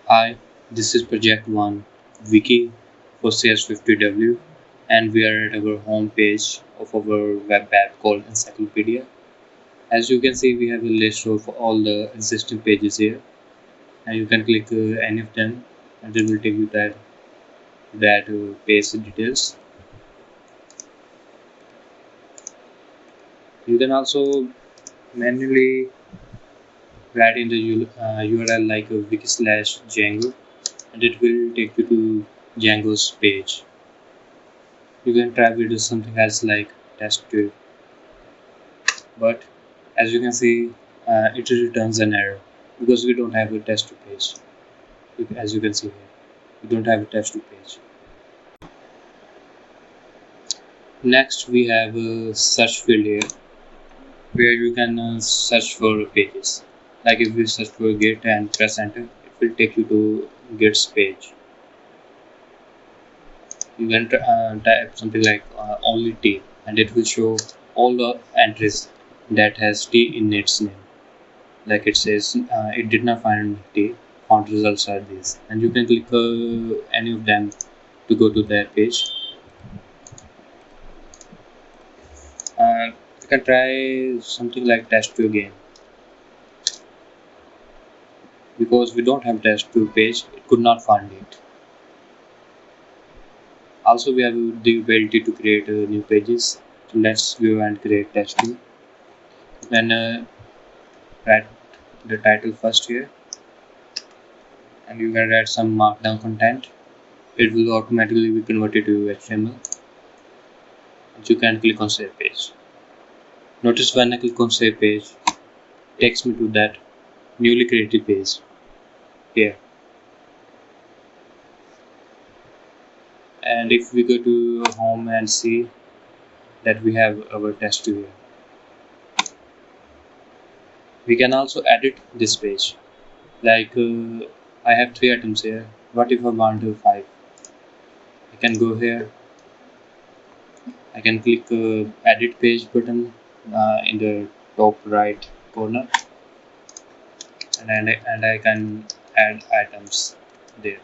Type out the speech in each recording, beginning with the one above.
Hi, this is Project-1 Wiki for CS50w, and we are at our home page of our web app called Encyclopedia. As you can see, we have a list of all the existing pages here, and you can click any of them, and it will take you that page details. You can also manually write in the URL like wiki/Django, and it will take you to Django's page. You can try with something else like test2, but as you can see, it returns an error because we don't have a test2 page. As you can see here, we don't have a test2 page. Next, we have a search field here where you can search for pages. Like if we search for Git and press enter, it will take you to Git's page. You can type something like only T, and it will show all the entries that has T in its name. Like it says, it did not find T. Found results are these, and you can click any of them to go to that page. You can try something like test2 again. Because we don't have test2 page, it could not find it. Also, we have the ability to create new pages. So let's go and create test2. Then write the title first here, and you can write some markdown content. It will automatically be converted to HTML. And you can click on save page. Notice when I click on save page, it takes me to that newly created page here. And if we go to home and see that we have our test2 here, we can also edit this page. Like I have 3 items here. What if I want to 5? I can go here. I can click edit page button in the top right corner, and I can add items there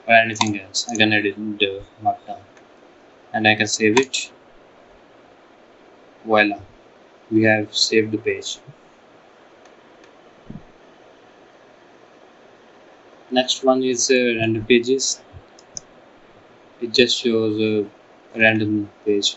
or anything else. I can edit the markdown, and I can save it. Voila, we have saved the page. Next one is random pages. It just shows a random page.